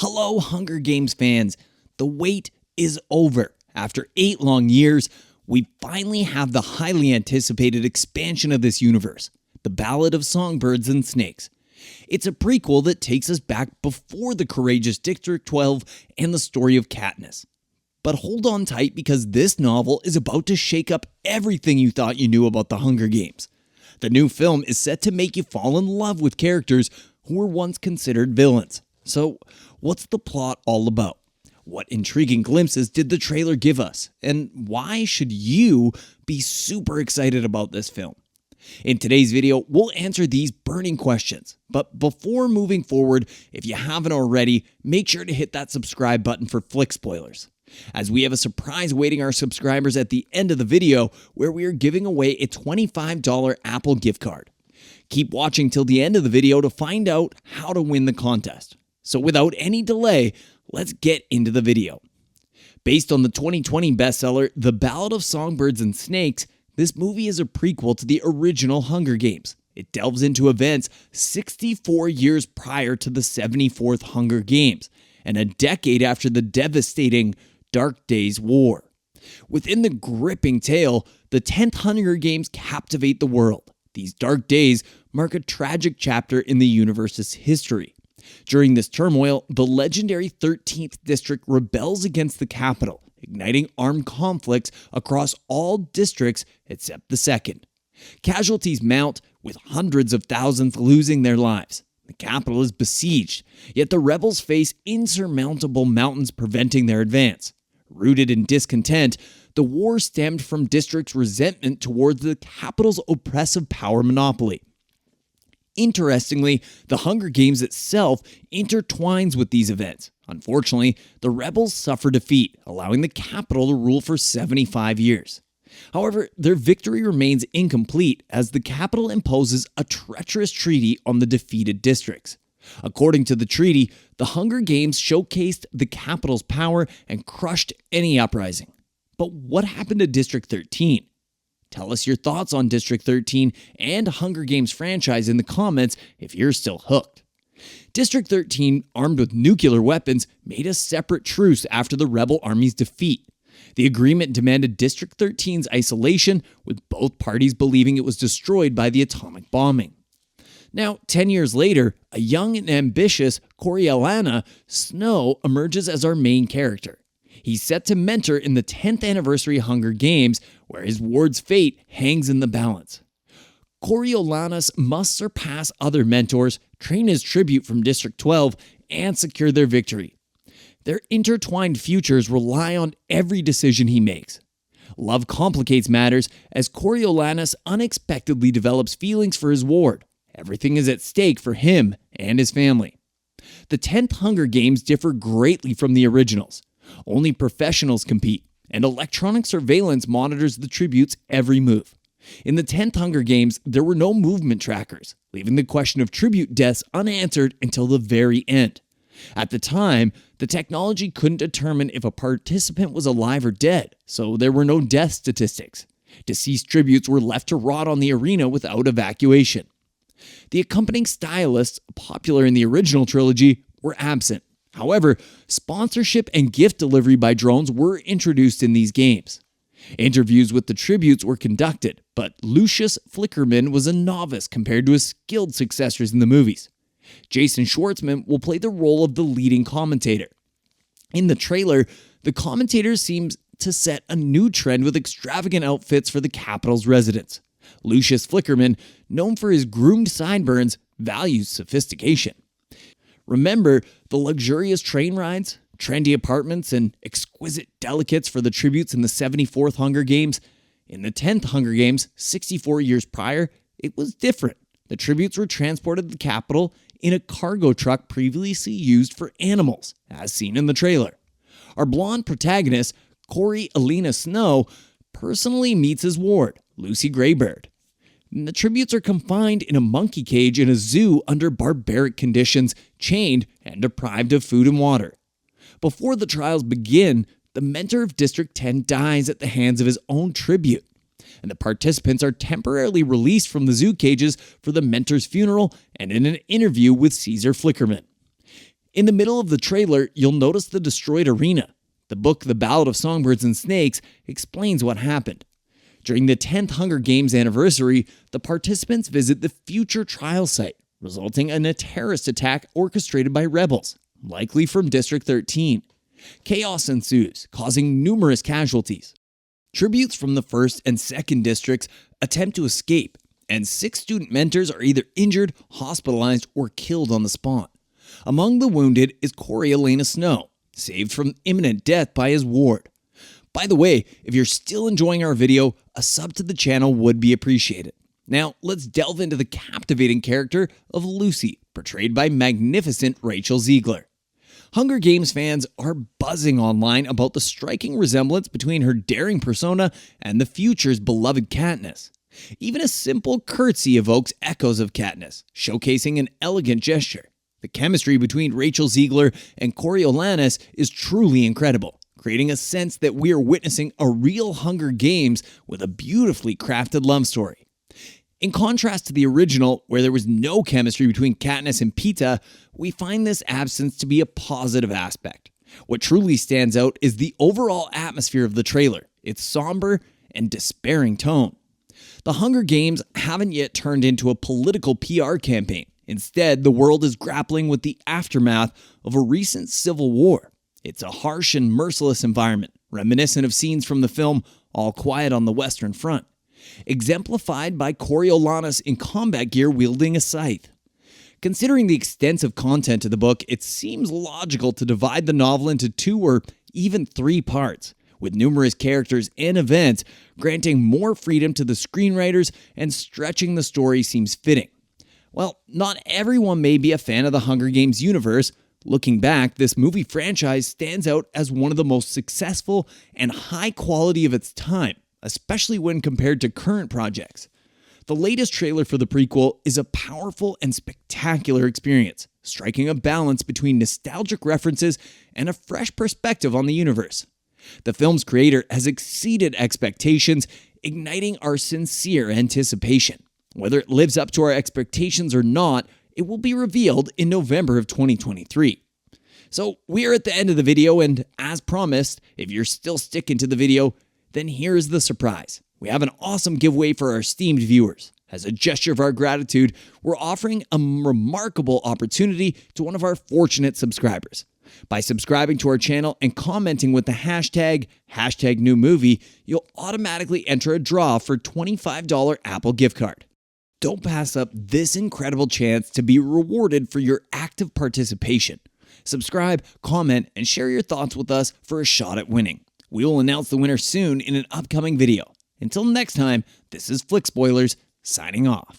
Hello, Hunger Games fans. The wait is over. After 8 long years, we finally have the highly anticipated expansion of this universe, the Ballad of Songbirds and Snakes. It's a prequel that takes us back before the courageous District 12 and the story of Katniss. But hold on tight because this novel is about to shake up everything you thought you knew about the Hunger Games. The new film is set to make you fall in love with characters who were once considered villains. So, what's the plot all about? What intriguing glimpses did the trailer give us? And why should you be super excited about this film? In today's video, we'll answer these burning questions. But before moving forward, if you haven't already, make sure to hit that subscribe button for flick spoilers, as we have a surprise awaiting our subscribers at the end of the video where we are giving away a $25 Apple gift card. Keep watching till the end of the video to find out how to win the contest. So without any delay, let's get into the video. Based on the 2020 bestseller, The Ballad of Songbirds and Snakes, this movie is a prequel to the original Hunger Games. It delves into events 64 years prior to the 74th Hunger Games, and a decade after the devastating Dark Days War. Within the gripping tale, the 10th Hunger Games captivate the world. These dark days mark a tragic chapter in the universe's history. During this turmoil, the legendary 13th District rebels against the capital, igniting armed conflicts across all districts except the 2nd. Casualties mount, with hundreds of thousands losing their lives. The capital is besieged, yet the rebels face insurmountable mountains preventing their advance. Rooted in discontent, the war stemmed from districts' resentment towards the capital's oppressive power monopoly. Interestingly, the Hunger Games itself intertwines with these events. Unfortunately, the rebels suffer defeat, allowing the capital to rule for 75 years. However, their victory remains incomplete as the capital imposes a treacherous treaty on the defeated districts. According to the treaty, the Hunger Games showcased the capital's power and crushed any uprising. But what happened to District 13? Tell us your thoughts on District 13 and Hunger Games franchise in the comments if you're still hooked. District 13, armed with nuclear weapons, made a separate truce after the rebel army's defeat. The agreement demanded District 13's isolation, with both parties believing it was destroyed by the atomic bombing. Now, 10 years later, a young and ambitious Coriolanus Snow emerges as our main character. He's set to mentor in the 10th anniversary Hunger Games, where his ward's fate hangs in the balance. Coriolanus must surpass other mentors, train his tribute from District 12, and secure their victory. Their intertwined futures rely on every decision he makes. Love complicates matters as Coriolanus unexpectedly develops feelings for his ward. Everything is at stake for him and his family. The 10th Hunger Games differ greatly from the originals. Only professionals compete, and electronic surveillance monitors the tribute's every move. In the 10th Hunger Games, there were no movement trackers, leaving the question of tribute deaths unanswered until the very end. At the time, the technology couldn't determine if a participant was alive or dead, so there were no death statistics. Deceased tributes were left to rot on the arena without evacuation. The accompanying stylists, popular in the original trilogy, were absent. However, sponsorship and gift delivery by drones were introduced in these games. Interviews with the tributes were conducted, but Lucius Flickerman was a novice compared to his skilled successors in the movies. Jason Schwartzman will play the role of the leading commentator. In the trailer, the commentator seems to set a new trend with extravagant outfits for the capital's residents. Lucius Flickerman, known for his groomed sideburns, values sophistication. Remember the luxurious train rides, trendy apartments, and exquisite delicates for the tributes in the 74th Hunger Games? In the 10th Hunger Games, 64 years prior, it was different. The tributes were transported to the capital in a cargo truck previously used for animals, as seen in the trailer. Our blonde protagonist, Coriolanus Snow, personally meets his ward, Lucy Greybird. The tributes are confined in a monkey cage in a zoo under barbaric conditions, chained and deprived of food and water. Before the trials begin, the mentor of District 10 dies at the hands of his own tribute, and the participants are temporarily released from the zoo cages for the mentor's funeral and in an interview with Caesar Flickerman. In the middle of the trailer, you'll notice the destroyed arena. The book The Ballad of Songbirds and Snakes explains what happened. During the 10th Hunger Games anniversary, the participants visit the future trial site, resulting in a terrorist attack orchestrated by rebels, likely from District 13. Chaos ensues, causing numerous casualties. Tributes from the 1st and 2nd districts attempt to escape, and 6 student mentors are either injured, hospitalized, or killed on the spot. Among the wounded is Coriolanus, saved from imminent death by his ward. By the way, if you're still enjoying our video, a sub to the channel would be appreciated. Now, let's delve into the captivating character of Lucy, portrayed by magnificent Rachel Zegler. Hunger Games fans are buzzing online about the striking resemblance between her daring persona and the future's beloved Katniss. Even a simple curtsy evokes echoes of Katniss, showcasing an elegant gesture. The chemistry between Rachel Zegler and Coriolanus is truly incredible, creating a sense that we are witnessing a real Hunger Games with a beautifully crafted love story. In contrast to the original, where there was no chemistry between Katniss and Peeta, we find this absence to be a positive aspect. What truly stands out is the overall atmosphere of the trailer, its somber and despairing tone. The Hunger Games haven't yet turned into a political PR campaign. Instead, the world is grappling with the aftermath of a recent civil war. It's a harsh and merciless environment, reminiscent of scenes from the film All Quiet on the Western Front, exemplified by Coriolanus in combat gear wielding a scythe. Considering the extensive content of the book, it seems logical to divide the novel into 2 or even 3 parts, with numerous characters and events, granting more freedom to the screenwriters and stretching the story seems fitting. Well, not everyone may be a fan of the Hunger Games universe. Looking back, this movie franchise stands out as one of the most successful and high quality of its time, especially when compared to current projects. The latest trailer for the prequel is a powerful and spectacular experience, striking a balance between nostalgic references and a fresh perspective on the universe. The film's creator has exceeded expectations, igniting our sincere anticipation. Whether it lives up to our expectations or not, it will be revealed in November of 2023. So we are at the end of the video, and as promised, if you're still sticking to the video, then here's the surprise. We have an awesome giveaway for our esteemed viewers. As a gesture of our gratitude, we're offering a remarkable opportunity to one of our fortunate subscribers. By subscribing to our channel and commenting with the hashtag #NewMovie, you'll automatically enter a draw for a $25 Apple gift card. Don't pass up this incredible chance to be rewarded for your active participation. Subscribe, comment, and share your thoughts with us for a shot at winning. We will announce the winner soon in an upcoming video. Until next time, this is Flick Spoilers, signing off.